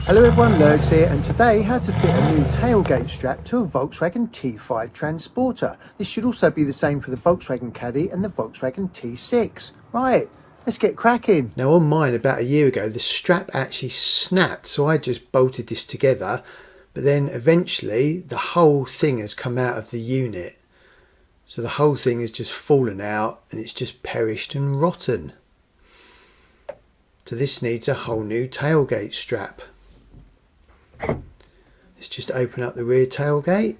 Hello everyone, Lurgs here, and today how to fit a new tailgate strap to a Volkswagen T5 Transporter. This should also be the same for the Volkswagen Caddy and the Volkswagen T6. Right, let's get cracking. Now on mine about a year ago, the strap actually snapped, so I just bolted this together, but then eventually the whole thing has come out of the unit. So the whole thing has just fallen out and it's just perished and rotten. So this needs a whole new tailgate strap. Let's just open up the rear tailgate,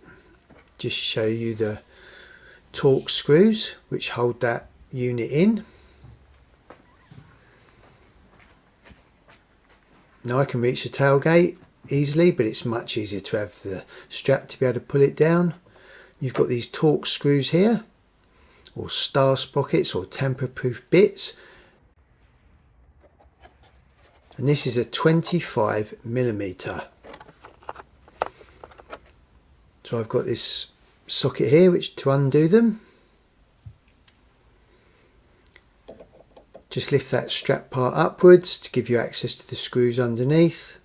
just show you the torque screws which hold that unit in. Now I can reach the tailgate easily, but it's much easier to have the strap to be able to pull it down. You've got these torque screws here, or star sprockets or tamper-proof bits, and this is a 25mm. So I've got this socket here which to undo them. Just lift that strap part upwards to give you access to the screws underneath,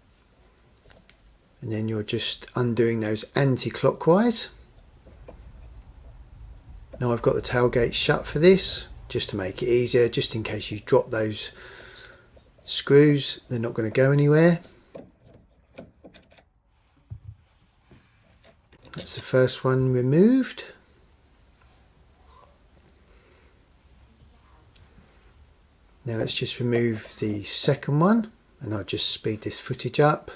and then you're just undoing those anti-clockwise. Now I've got the tailgate shut for this just to make it easier, just in case you drop those screws, they're not going to go anywhere. That's the first one removed. Now let's just remove the second one, and I'll just speed this footage up.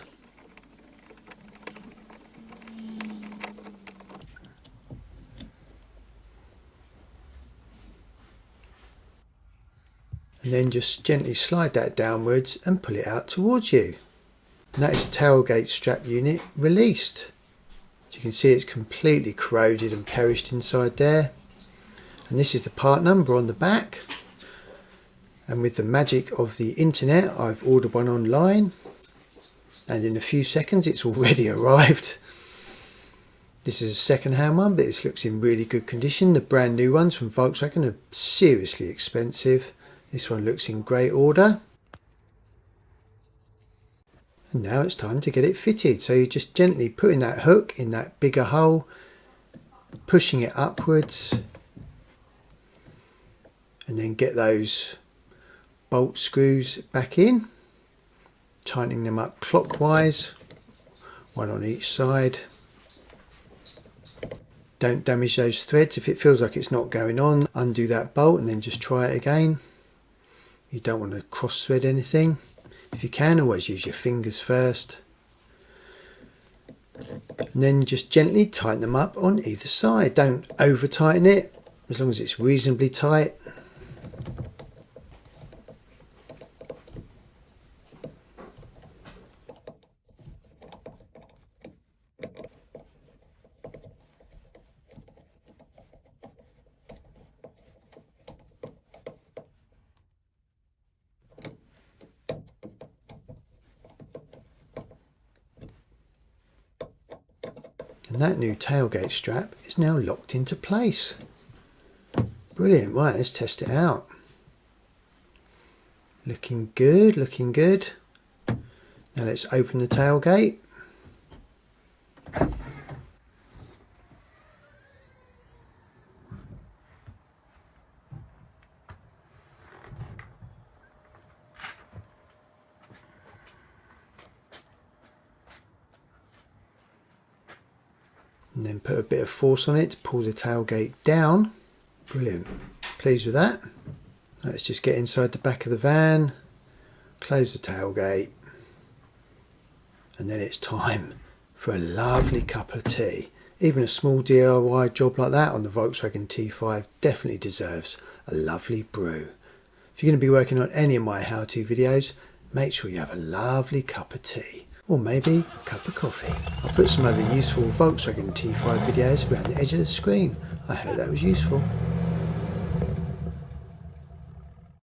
And then just gently slide that downwards and pull it out towards you. And that is the tailgate strap unit released. As you can see, it's completely corroded and perished inside there. And this is the part number on the back. And with the magic of the internet, I've ordered one online, and in a few seconds it's already arrived. This is a second-hand one, but this looks in really good condition. The brand new ones from Volkswagen are seriously expensive. This one looks in great order. And now it's time to get it fitted. So you're just gently putting that hook in that bigger hole, pushing it upwards, and then get those bolt screws back in, tightening them up clockwise, one on each side. Don't damage those threads. If it feels like it's not going on, undo that bolt and then just try it again. You don't want to cross thread anything. If you can, always use your fingers first. And then just gently tighten them up on either side. Don't over tighten it, as long as it's reasonably tight. And that new tailgate strap is now locked into place. Brilliant. Right, let's test it out. Looking good, looking good. Now let's open the tailgate. And then put a bit of force on it to pull the tailgate down. Brilliant. Pleased with that. Let's just get inside the back of the van, close the tailgate, and then it's time for a lovely cup of tea. Even a small DIY job like that on the Volkswagen T5 definitely deserves a lovely brew. If you're going to be working on any of my how-to videos, make sure you have a lovely cup of tea. Or maybe a cup of coffee. I'll put some other useful Volkswagen T5 videos around the edge of the screen. I hope that was useful.